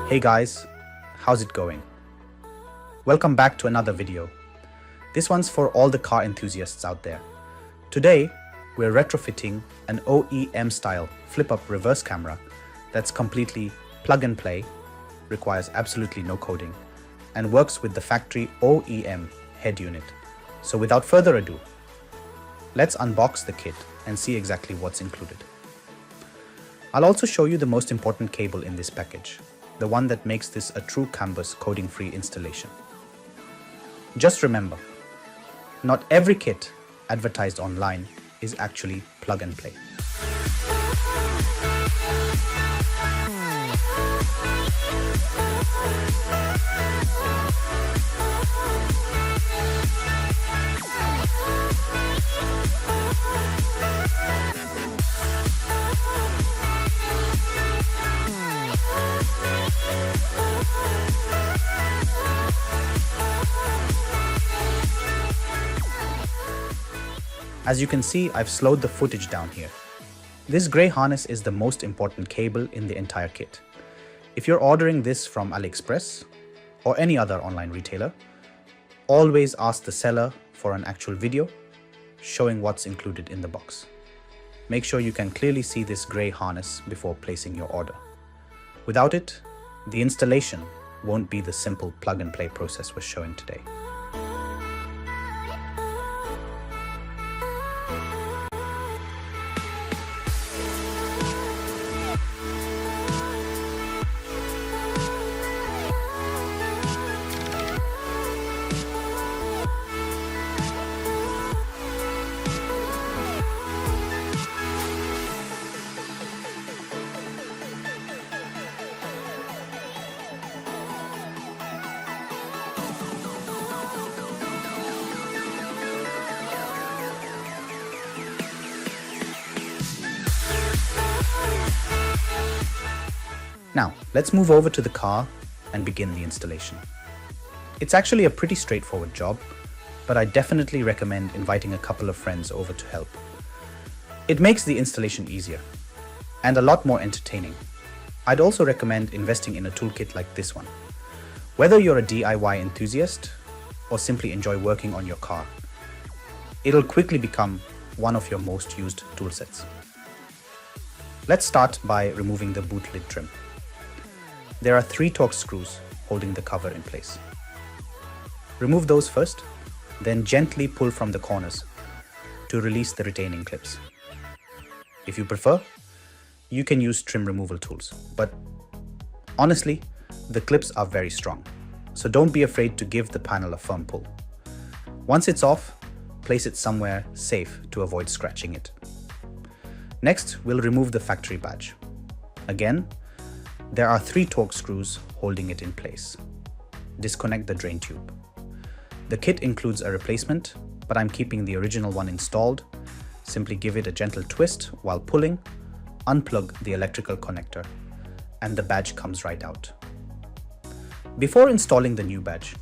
Hey guys, how's it going? Welcome back to another video. This one's for all the car enthusiasts out there. Today, we're retrofitting an OEM-style flip-up reverse camera that's completely plug and play, requires absolutely no coding, and works with the factory OEM head unit. So without further ado, let's unbox the kit and see exactly what's included. I'll also show you the most important cable in this package, the one that makes this a true CANBUS coding-free installation. Just remember, not every kit advertised online is actually plug and play. As you can see, I've slowed the footage down here. This grey harness is the most important cable in the entire kit. If you're ordering this from AliExpress or any other online retailer, always ask the seller for an actual video showing what's included in the box. Make sure you can clearly see this grey harness before placing your order. Without it, the installation won't be the simple plug and play process we're showing today. Now, let's move over to the car and begin the installation. It's actually a pretty straightforward job, but I definitely recommend inviting a couple of friends over to help. It makes the installation easier and a lot more entertaining. I'd also recommend investing in a toolkit like this one. Whether you're a DIY enthusiast or simply enjoy working on your car, it'll quickly become one of your most used toolsets. Let's start by removing the boot lid trim. There are 3 Torx screws holding the cover in place. Remove those first, then gently pull from the corners to release the retaining clips. If you prefer, you can use trim removal tools, but honestly, the clips are very strong, so don't be afraid to give the panel a firm pull. Once it's off, place it somewhere safe to avoid scratching it. Next, we'll remove the factory badge. Again, there are 3 Torx screws holding it in place. Disconnect the drain tube. The kit includes a replacement, but I'm keeping the original one installed. Simply give it a gentle twist while pulling, unplug the electrical connector, and the badge comes right out. Before installing the new badge,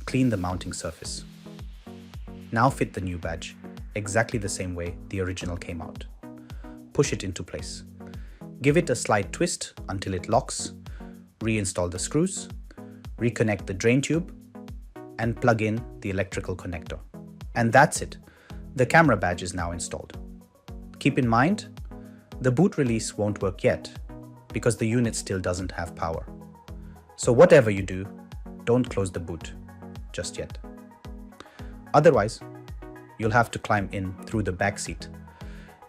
clean the mounting surface. Now fit the new badge exactly the same way the original came out. Push it into place. Give it a slight twist until it locks, reinstall the screws, reconnect the drain tube, and plug in the electrical connector. And that's it. The camera badge is now installed. Keep in mind, the boot release won't work yet because the unit still doesn't have power. So whatever you do, don't close the boot just yet. Otherwise, you'll have to climb in through the back seat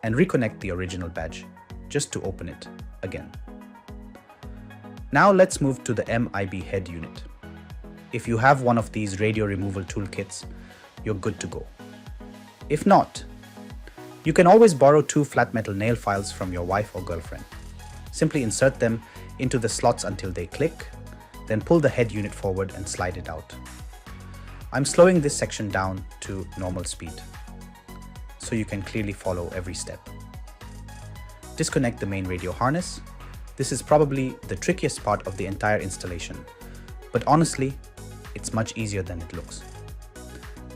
and reconnect the original badge just to open it again. Now let's move to the MIB head unit. If you have one of these radio removal toolkits, you're good to go. If not, you can always borrow 2 flat metal nail files from your wife or girlfriend. Simply insert them into the slots until they click, then pull the head unit forward and slide it out. I'm slowing this section down to normal speed, so you can clearly follow every step. Disconnect the main radio harness. This is probably the trickiest part of the entire installation, but honestly, it's much easier than it looks.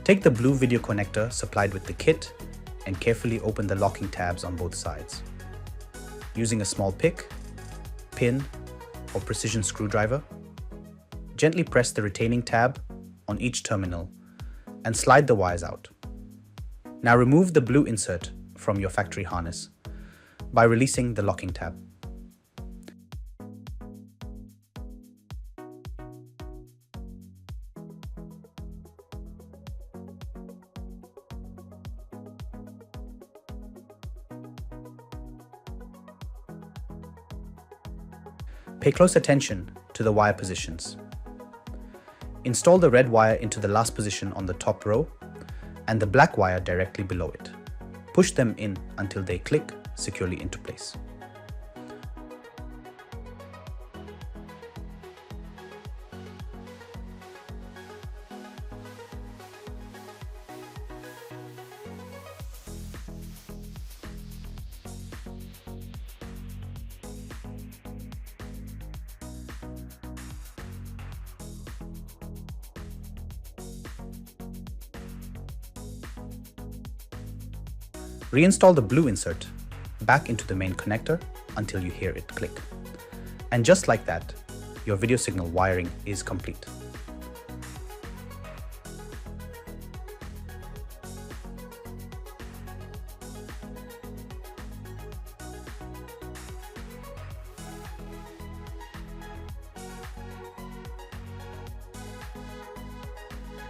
Take the blue video connector supplied with the kit and carefully open the locking tabs on both sides. Using a small pick, pin, or precision screwdriver, gently press the retaining tab on each terminal and slide the wires out. Now remove the blue insert from your factory harness by releasing the locking tab. Pay close attention to the wire positions. Install the red wire into the last position on the top row and the black wire directly below it. Push them in until they click securely into place. Reinstall the blue insert back into the main connector until you hear it click. And just like that, your video signal wiring is complete.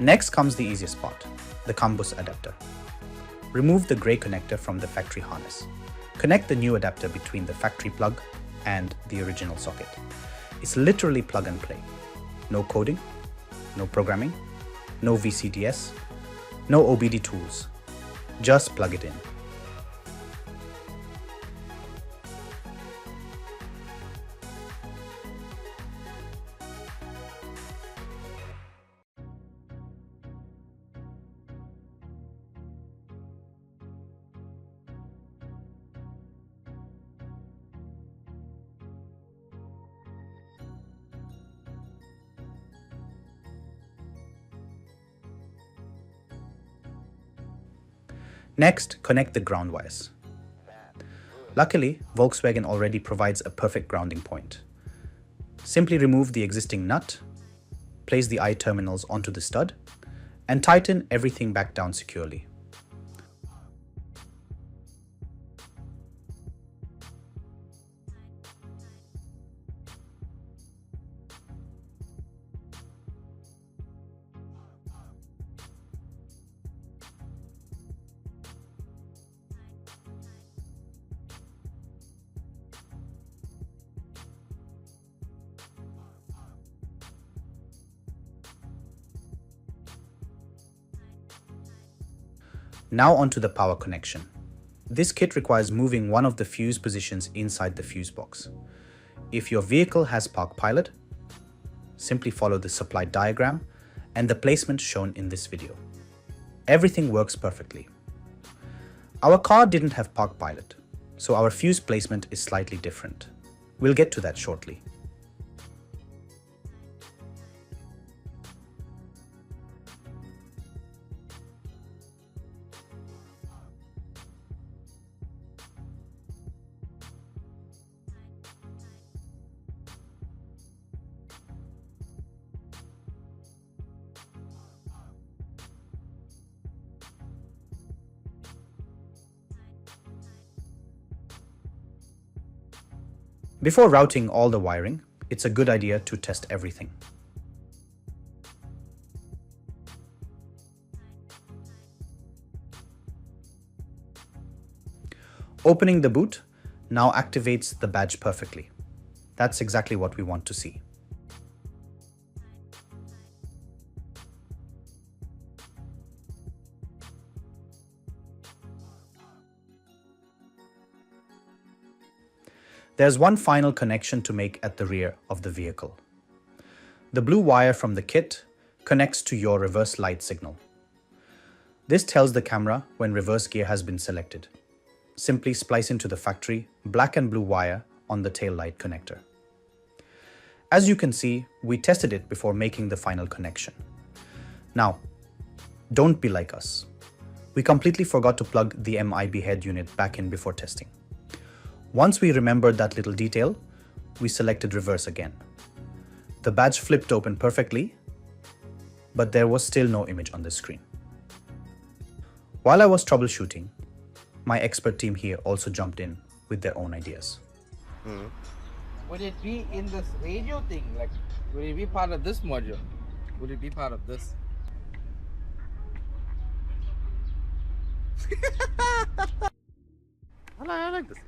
Next comes the easiest part, the CANBUS adapter. Remove the grey connector from the factory harness. Connect the new adapter between the factory plug and the original socket. It's literally plug and play. No coding, no programming, no VCDS, no OBD tools. Just plug it in. Next, connect the ground wires. Luckily, Volkswagen already provides a perfect grounding point. Simply remove the existing nut, place the eye terminals onto the stud, and tighten everything back down securely. Now onto the power connection. This kit requires moving one of the fuse positions inside the fuse box. If your vehicle has Park Pilot, simply follow the supplied diagram and the placement shown in this video. Everything works perfectly. Our car didn't have Park Pilot, so our fuse placement is slightly different. We'll get to that shortly. Before routing all the wiring, it's a good idea to test everything. Opening the boot now activates the badge perfectly. That's exactly what we want to see. There's one final connection to make at the rear of the vehicle. The blue wire from the kit connects to your reverse light signal. This tells the camera when reverse gear has been selected. Simply splice into the factory black and blue wire on the tail light connector. As you can see, we tested it before making the final connection. Now, don't be like us. We completely forgot to plug the MIB head unit back in before testing. Once we remembered that little detail, we selected reverse again. The badge flipped open perfectly, but there was still no image on the screen. While I was troubleshooting, my expert team here also jumped in with their own ideas. Would it be in this radio thing? Like, would it be part of this module? Would it be part of this? I like this.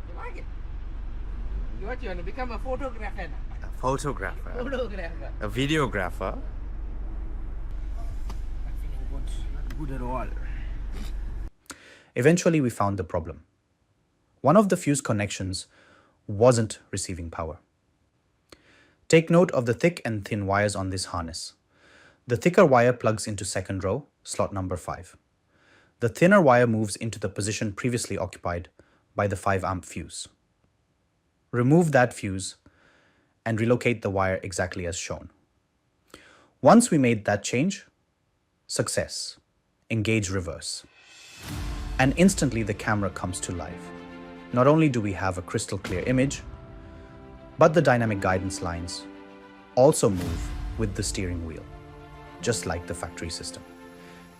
You like it? You want to become a photographer now? A photographer. Photographer. A videographer. I'm feeling good. Not good at all. Eventually, we found the problem. One of the fuse connections wasn't receiving power. Take note of the thick and thin wires on this harness. The thicker wire plugs into second row, slot number 5. The thinner wire moves into the position previously occupied by the 5 amp fuse. Remove that fuse and relocate the wire exactly as shown. Once we made that change, success. Engage reverse. And instantly the camera comes to life. Not only do we have a crystal clear image, but the dynamic guidance lines also move with the steering wheel, just like the factory system.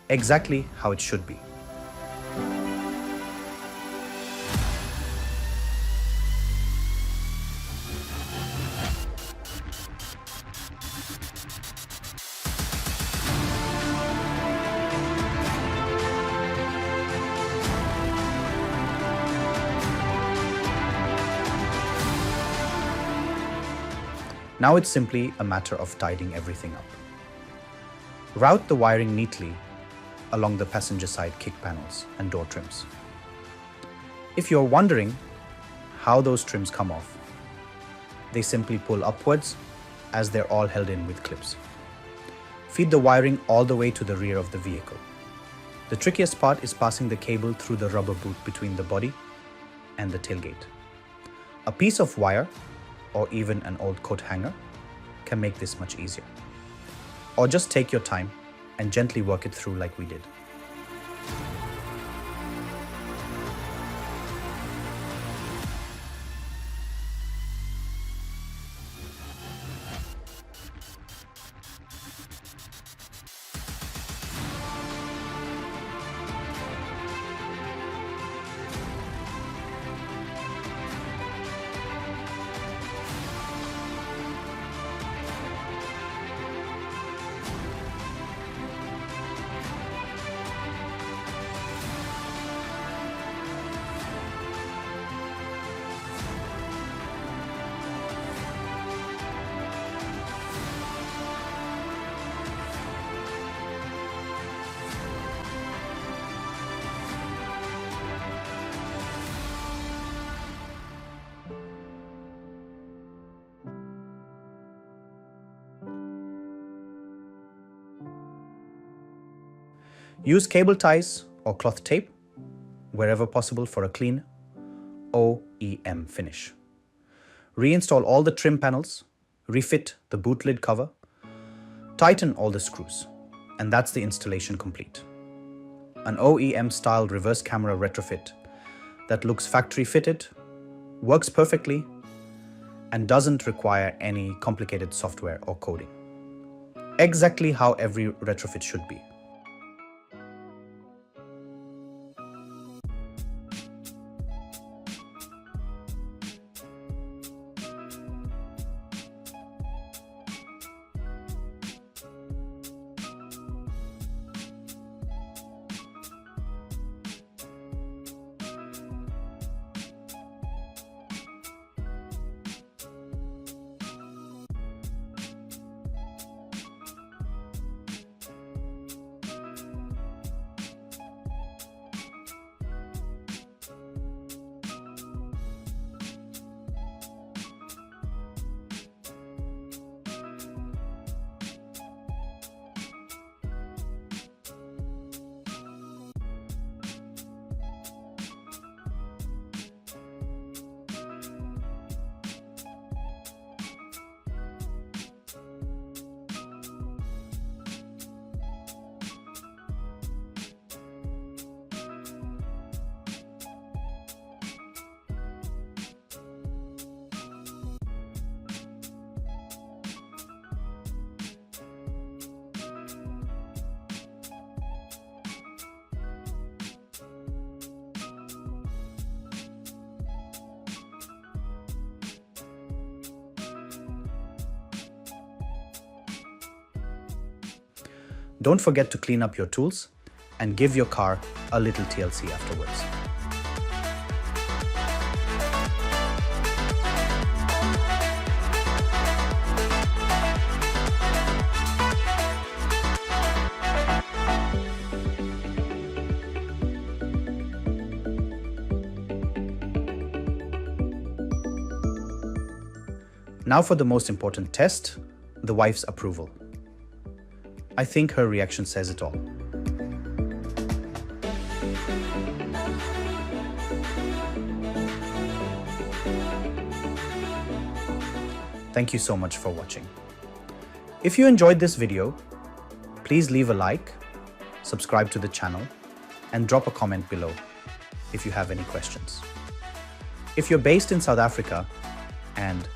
Exactly how it should be. Now it's simply a matter of tidying everything up. Route the wiring neatly along the passenger side kick panels and door trims. If you're wondering how those trims come off, they simply pull upwards as they're all held in with clips. Feed the wiring all the way to the rear of the vehicle. The trickiest part is passing the cable through the rubber boot between the body and the tailgate. A piece of wire or even an old coat hanger can make this much easier. Or just take your time and gently work it through like we did. Use cable ties or cloth tape wherever possible for a clean OEM finish. Reinstall all the trim panels, refit the boot lid cover, tighten all the screws, and that's the installation complete. An OEM-style reverse camera retrofit that looks factory fitted, works perfectly, and doesn't require any complicated software or coding. Exactly how every retrofit should be. Don't forget to clean up your tools and give your car a little TLC afterwards. Now for the most important test, the wife's approval. I think her reaction says it all. Thank you so much for watching. If you enjoyed this video, please leave a like, subscribe to the channel, and drop a comment below if you have any questions. If you're based in South Africa and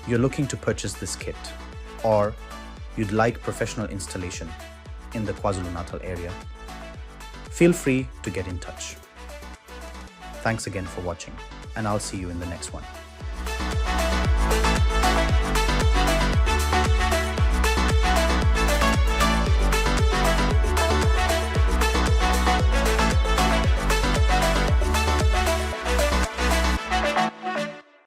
you're looking to purchase this kit, or you'd like professional installation in the KwaZulu-Natal area, feel free to get in touch. Thanks again for watching, and I'll see you in the next one.